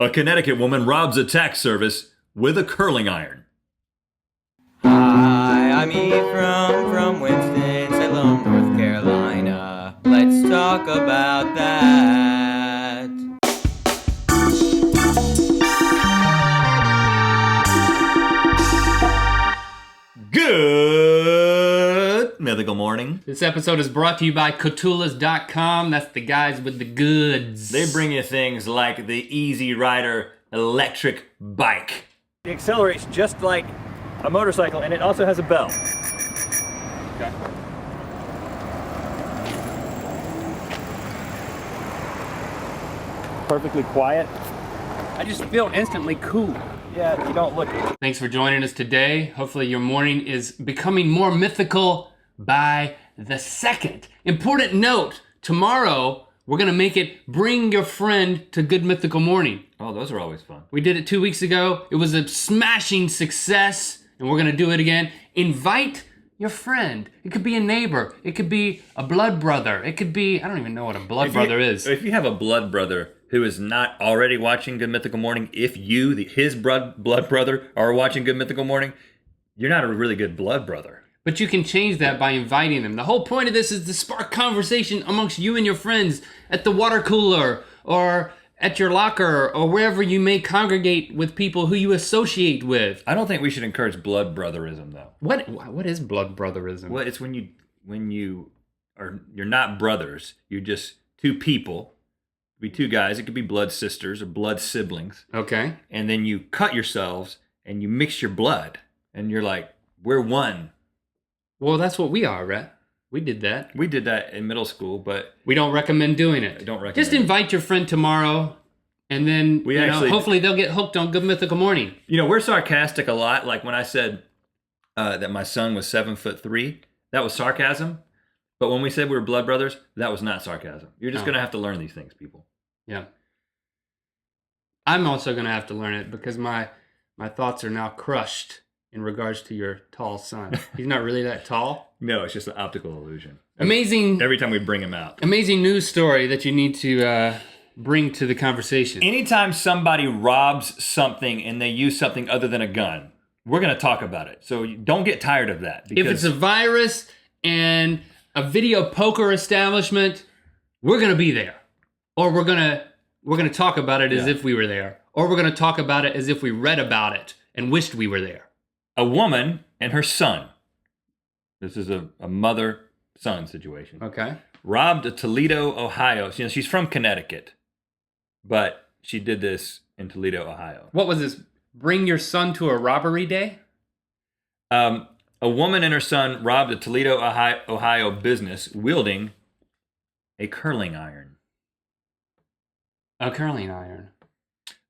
A Connecticut woman robs a tax service with a curling iron. Hi, I'm Ephraim from Winston-Salem, North Carolina. Let's talk about that. Good Mythical Morning. This episode is brought to you by Cotulas.com. That's the guys with the goods. They bring you things like the Easy Rider electric bike. It accelerates just like a motorcycle, and it also has a bell. Okay. Perfectly quiet. I just feel instantly cool. Yeah, you don't look it. Thanks for joining us today. Hopefully your morning is becoming more mythical by the second. Important note, tomorrow we're going to make it bring your friend to Good Mythical Morning. Oh, those are always fun. We did it 2 weeks ago. It was a smashing success, and we're going to do it again. Invite your friend. It could be a neighbor. It could be a blood brother. It could be, I don't even know what a blood brother is. If you have a blood brother who is not already watching Good Mythical Morning, if you, his blood brother, are watching Good Mythical Morning, you're not a really good blood brother. But you can change that by inviting them. The whole point of this is to spark conversation amongst you and your friends at the water cooler or at your locker or wherever you may congregate with people who you associate with. I don't think we should encourage blood brotherism, though. What is blood brotherism? Well, it's when you're not brothers. You're just two people. It could be two guys. It could be blood sisters or blood siblings. Okay. And then you cut yourselves and you mix your blood, and you're like, we're one. Well, that's what we are, Rhett. We did that. We did that in middle school, but We don't recommend doing it. I don't recommend Just invite your friend tomorrow, and then hopefully they'll get hooked on Good Mythical Morning. we're sarcastic a lot. Like when I said that my son was 7'3", that was sarcasm. But when we said we were blood brothers, that was not sarcasm. You're just going to have to learn these things, people. Yeah. I'm also going to have to learn it because my thoughts are now crushed in regards to your tall son. He's not really that tall. No, it's just an optical illusion. Amazing. Every time we bring him out. Amazing news story that you need to bring to the conversation. Anytime somebody robs something and they use something other than a gun, we're going to talk about it. So don't get tired of that. If it's a virus and a video poker establishment, we're going to be there. Or we're going to talk about it as if we were there. Or we're going to talk about it as if we read about it and wished we were there. A woman and her son, this is a mother-son situation, Okay. robbed a Toledo, Ohio. She's from Connecticut, but she did this in Toledo, Ohio. What was this? Bring your son to a robbery day? A woman and her son robbed a Toledo, Ohio business wielding a curling iron. A curling iron.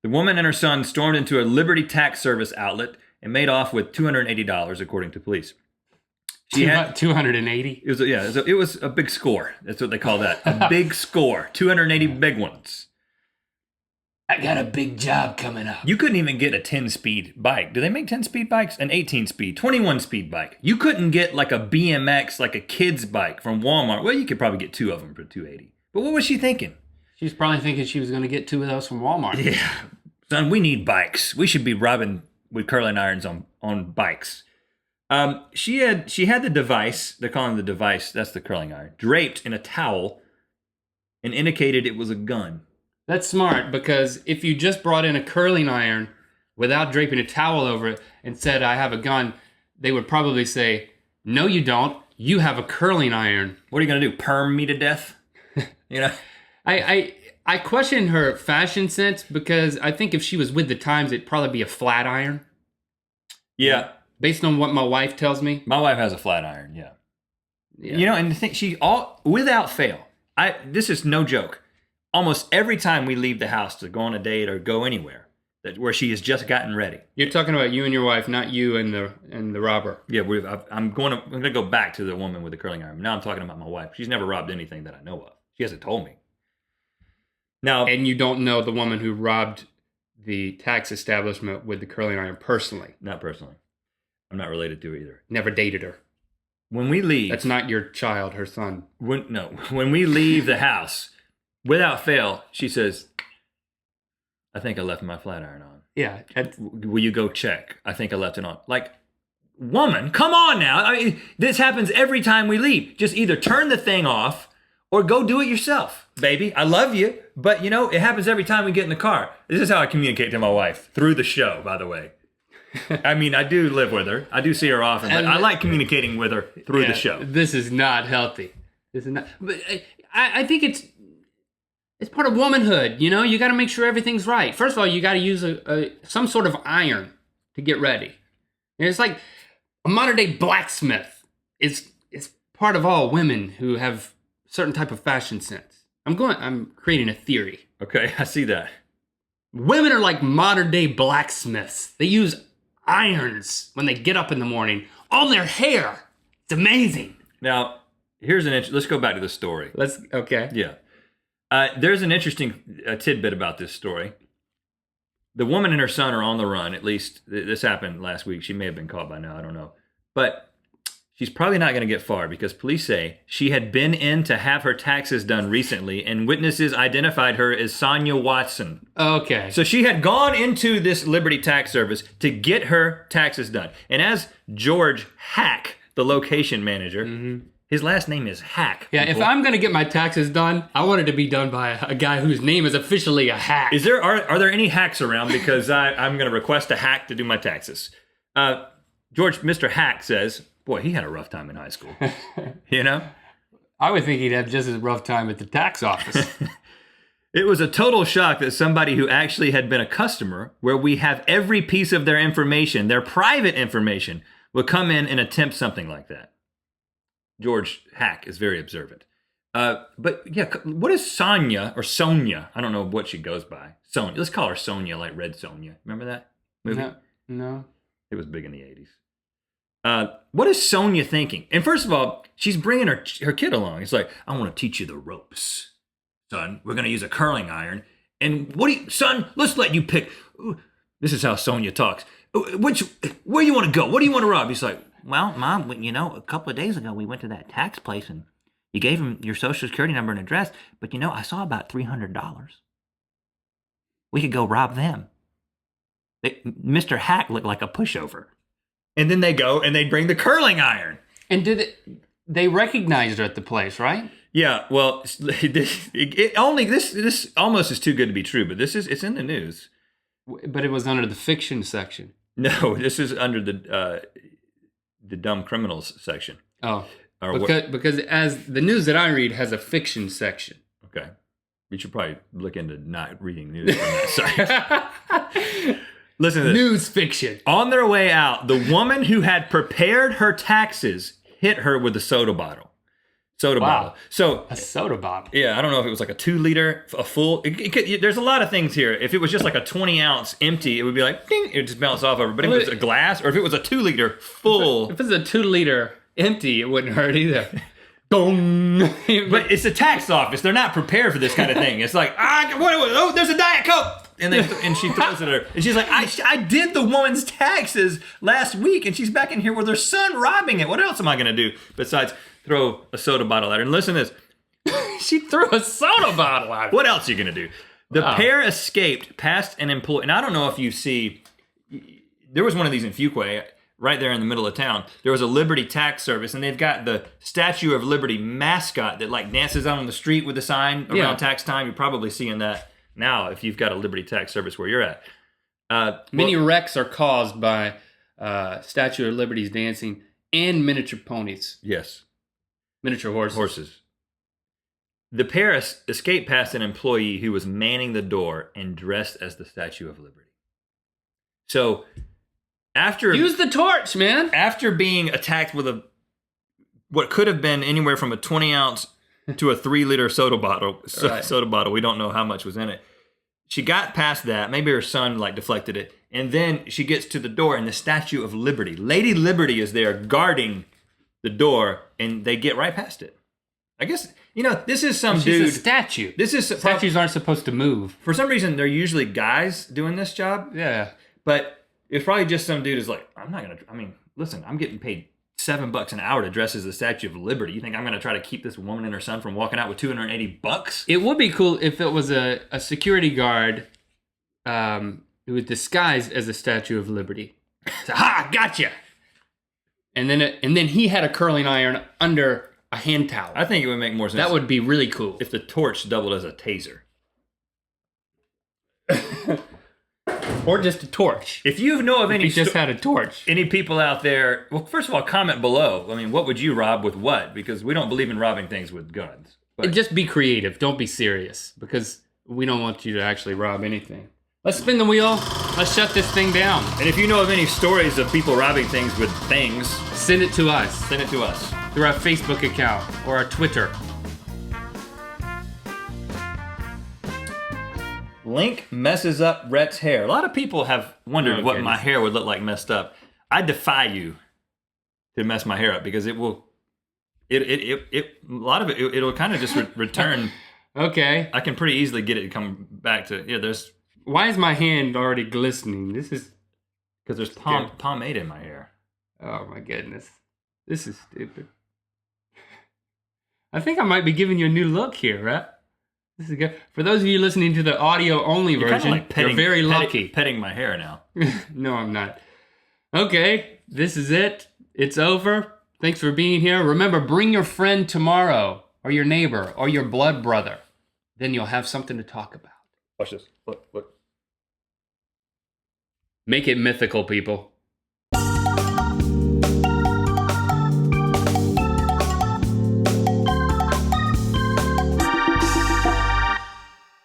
The woman and her son stormed into a Liberty Tax Service outlet and made off with $280, according to police. She had 280. It was a big score. That's what they call that. A big score. 280 big ones. I got a big job coming up. You couldn't even get a 10-speed bike. Do they make 10-speed bikes? An 18-speed, 21-speed bike. You couldn't get like a BMX, like a kid's bike from Walmart. Well, you could probably get two of them for $280. But what was she thinking? She was probably thinking she was going to get two of those from Walmart. Yeah. Son, we need bikes. We should be robbing with curling irons on bikes. She had the device, they're calling the device, that's the curling iron, draped in a towel and indicated it was a gun. That's smart, because if you just brought in a curling iron without draping a towel over it and said, I have a gun, they would probably say, no, you don't. You have a curling iron. What are you going to do, perm me to death? I question her fashion sense, because I think if she was with the times, it'd probably be a flat iron. Yeah. Based on what my wife tells me. My wife has a flat iron, yeah. Yeah. And the thing, without fail, this is no joke. Almost every time we leave the house to go on a date or go anywhere, where she has just gotten ready. You're talking about you and your wife, not you and the robber. Yeah, I'm going to go back to the woman with the curling iron. Now I'm talking about my wife. She's never robbed anything that I know of. She hasn't told me. Now, and you don't know the woman who robbed the tax establishment with the curling iron personally? Not personally. I'm not related to her either. Never dated her. When we leave... That's not your child, her son. When we leave the house, without fail, she says, I think I left my flat iron on. Yeah. Will you go check? I think I left it on. Like, woman, come on now. I mean, this happens every time we leave. Just either turn the thing off or go do it yourself, baby. I love you, but you know, it happens every time we get in the car. This is how I communicate to my wife, through the show, by the way. I mean, I do live with her. I do see her often, but I like communicating with her through the show. This is not healthy. This is not. But I think it's part of womanhood. You know, you got to make sure everything's right. First of all, you got to use some sort of iron to get ready. And it's like a modern day blacksmith. It's part of all women who have certain type of fashion sense. I'm creating a theory. Okay, I see that. Women are like modern day blacksmiths. They use irons when they get up in the morning on their hair. It's amazing. Now, let's go back to the story. Okay. Yeah. There's an interesting tidbit about this story. The woman and her son are on the run. At least this happened last week. She may have been caught by now. I don't know. But she's probably not going to get far because police say she had been in to have her taxes done recently, and witnesses identified her as Sonia Watson. Okay. So she had gone into this Liberty Tax Service to get her taxes done. And as George Hack, the location manager, his last name is Hack. Yeah, people. if I'm going to get my taxes done, I want it to be done by a guy whose name is officially a hack. Are there any hacks around? Because I'm going to request a hack to do my taxes. Mr. Hack says, boy, he had a rough time in high school. You know? I would think he'd have just as rough time at the tax office. It was a total shock that somebody who actually had been a customer, where we have every piece of their information, their private information, would come in and attempt something like that. George Hack is very observant. But yeah, what is Sonia or Sonia? I don't know what she goes by. Sonia. Let's call her Sonia, like Red Sonia. Remember that movie? No. It was big in the 80s. What is Sonia thinking? And first of all, she's bringing her kid along. It's like, I want to teach you the ropes, son. We're going to use a curling iron. And son, let's let you pick. This is how Sonia talks. Where do you want to go? What do you want to rob? He's like, well, Mom, a couple of days ago, we went to that tax place and you gave him your social security number and address. But, I saw about $300. We could go rob them. Mr. Hack looked like a pushover. And then they go and they bring the curling iron. And they recognized her at the place, right? Yeah, well, this almost is too good to be true, but it's in the news. But it was under the fiction section. No, this is under the dumb criminals section. Oh, because as the news that I read has a fiction section. Okay, you should probably look into not reading news on that site. Listen to this. News fiction. On their way out, the woman who had prepared her taxes hit her with a soda bottle. Bottle. So a soda bottle. Yeah, I don't know if it was like a 2 liter, a full. There's a lot of things here. If it was just like a 20 ounce empty, it would be like ding, it would just bounce off of it. But if it was a glass, or if it was a 2 liter full, if it's a 2 liter empty, it wouldn't hurt either. Dong. But it's a tax office. They're not prepared for this kind of thing. It's like, there's a Diet Coke. And she throws it at her. And she's like, I did the woman's taxes last week, and she's back in here with her son robbing it. What else am I going to do besides throw a soda bottle at her? And listen to this. She threw a soda bottle at her. What else are you going to do? The pair escaped past an employee. And I don't know if you see, there was one of these in Fuquay, right there in the middle of town. There was a Liberty Tax Service, and they've got the Statue of Liberty mascot that like dances out on the street with a sign around tax time. You're probably seeing that now if you've got a Liberty Tax Service where you're at. Many wrecks are caused by Statue of Liberty's dancing and miniature ponies. Yes. Miniature horses. The pair escaped past an employee who was manning the door and dressed as the Statue of Liberty. So use the torch, man. After being attacked with what could have been anywhere from a 20 ounce to a 3 liter soda bottle. Soda bottle. We don't know how much was in it. She got past that. Maybe her son deflected it. And then she gets to the door, and the Statue of Liberty, Lady Liberty, is there guarding the door, and they get right past it. I guess, this is some dude. She's a statue. Statues aren't supposed to move. For some reason, they're usually guys doing this job. Yeah. But it's probably just some dude who's like, listen, I'm getting paid $7 an hour to dress as the Statue of Liberty. You think I'm going to try to keep this woman and her son from walking out with $280? It would be cool if it was a security guard it was disguised as a Statue of Liberty. So, ha! Gotcha. And then he had a curling iron under a hand towel. I think it would make more sense. That would be really cool. if the torch doubled as a taser. Or just a torch. If you know of If any he just had a torch. any people out there, well, first of all, comment below. I mean, what would you rob with what? Because we don't believe in robbing things with guns. But Just be creative. Don't be serious. Because we don't want you to actually rob anything. Let's spin the wheel. Let's shut this thing down. and if you know of any stories of people robbing things with things, Send it to us send it to us. through our Facebook account or our Twitter. Link messes up Rhett's hair. A lot of people have wondered Oh, what my goodness. hair would look like messed up. I defy you to mess my hair up because it will. A lot of it'll kind of just return. Okay. I can pretty easily get it to come back to there's Why is my hand already glistening? This is... because there's pomade in my hair. Oh my goodness. This is stupid. I think I might be giving you a new look here, right? This is good. For those of you listening to the audio-only You're kind of version, like petting, you're very petting- lucky. petting my hair now. No, I'm not. Okay, this is it. It's over. Thanks for being here. Remember, bring your friend tomorrow, or your neighbor, or your blood brother. Then you'll have something to talk about. Watch this. Look. Make it mythical, people.